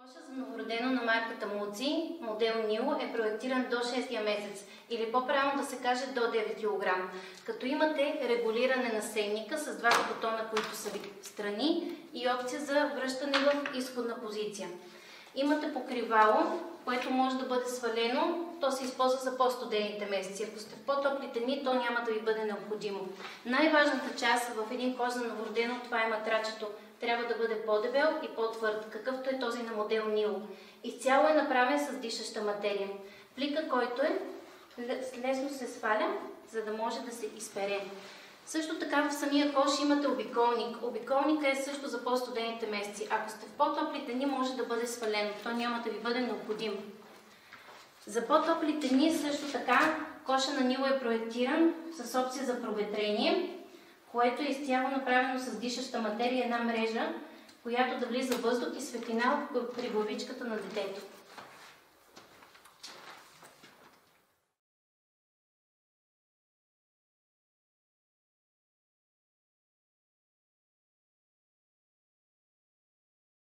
Коша за новородено на марката Муци, модел Нил, е проектиран до 6-я месец, или по-правилно да се каже до 9 кг, като имате регулиране на сейника с двата бутона, които са ви страни, и опция за връщане в изходна позиция. Имате покривало, което може да бъде свалено, то се използва за по-студените месеци. Ако сте в по-топлите дни, то няма да ви бъде необходимо. Най-важната част в един кош за новородено, това е матрачето. Трябва да бъде по-дебел и по-твърд, какъвто е този на модел Нил. Изцяло е направен с дишаща материя. Плика, който е, лесно се сваля, за да може да се изпере. Също така в самия кош имате обиколник. Обиколника е също за по-студените месеци. Ако сте в по-топлите дни, може да бъде свалено. То няма да ви бъде необходимо. За по-топлите дни също така коша на Нил е проектиран с опция за проветрение, което е изцяло направено с дишаща материя, една мрежа, която да влиза въздух и светлина при главичката на детето.